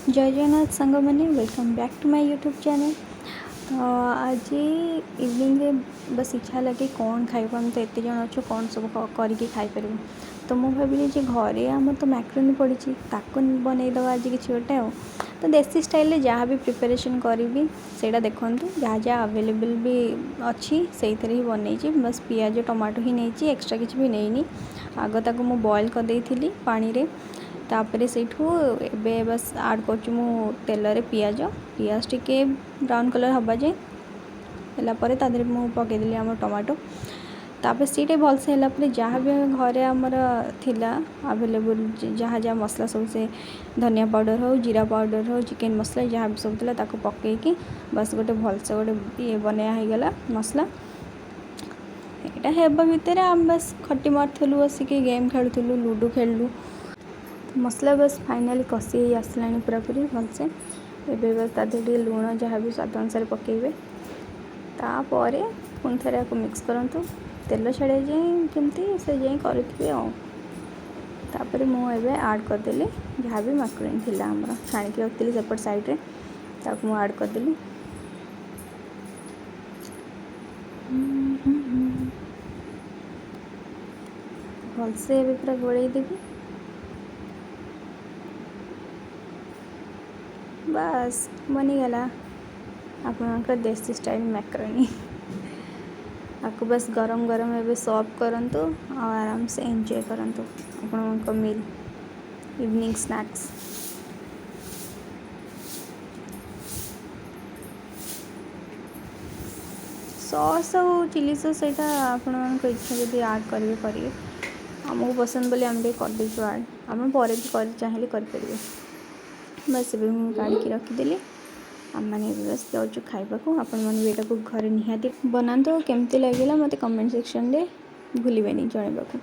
जय जगन्नाथ सांग मैंने welcome back to my YouTube channel. तो आज इवनिंग रे बस इच्छा लगे कौन खाइबा हम तो एत जन अच्छु कौन सब करके खाईपर। तो मुझे भाविली घरे आम तो मैक्रोनी पड़ी ताको बनईदवा आज कि गोटे तो देसी स्टाइल जहाँ भी प्रिपरेशन करी से देखूँ जहाँ जहाँ अवेलेबल भी अच्छी से ही बनई बस पियाज टमाटो ही नहीं एक्सट्रा किसी भी नहीं आग ताको मु बॉयल कर पानी रे तापर से बस आड कर तेल रे पियाज पियाज टिके ब्राउन कलर हवा जाए है तादेह मुझे पकईदेली आम टमाटो तापर सीटे भलसे है जहाँ भी घरे आमर थिला अवेलेबल जहाँ जहाँ मसला सब से धनिया पाउडर हो जीरा पाउडर हो चिकेन मसला जहाँ भी सब था पकईकी बस गोटे भलसे गोटे ये बनाया होगला मसला यहाँ हेबा भितर आम बस खटी मारूँ बसिक गेम खेलुलू लूडो खेलु मसला बस फाइनाली कषि आसला पूरा पूरी भलसे एबे बस तादेह लुण जहाँ भी स्वाद अनुसार पकेबे तापर पुणी थे आपको मिक्स करूँ तेल छाड़ा जाए केमती से जाए करुवे तापर मुझे आड करदेली जहाँ भी मैक्रोनी थिला आमर छाणिक रखी सेपट साइड रे ताकू आड करदेली भलसे एबे पूरा गोड़े देवी बस बनीगला आपणकर देसी स्टाइल मैक्रोनी आपको बस गरम गरम एवं सर्व करंतु और आराम से एंजॉय करंतु आपणकर मील इवनिंग स्नैक्स सॉस और चिली सॉस यहाँ आपण इच्छा जब आड करेंगे आमको पसंद बोली आम करदे आड आम पर भी चाहिए करेंगे बस ए काढ़ी रखीदेली आम मैंने बस जाऊँ खाइबा आपण मैंने यहाँ घरे निहाती बनातु केमती लगे मत कमेंट सेक्शन में भूलें जनवाक।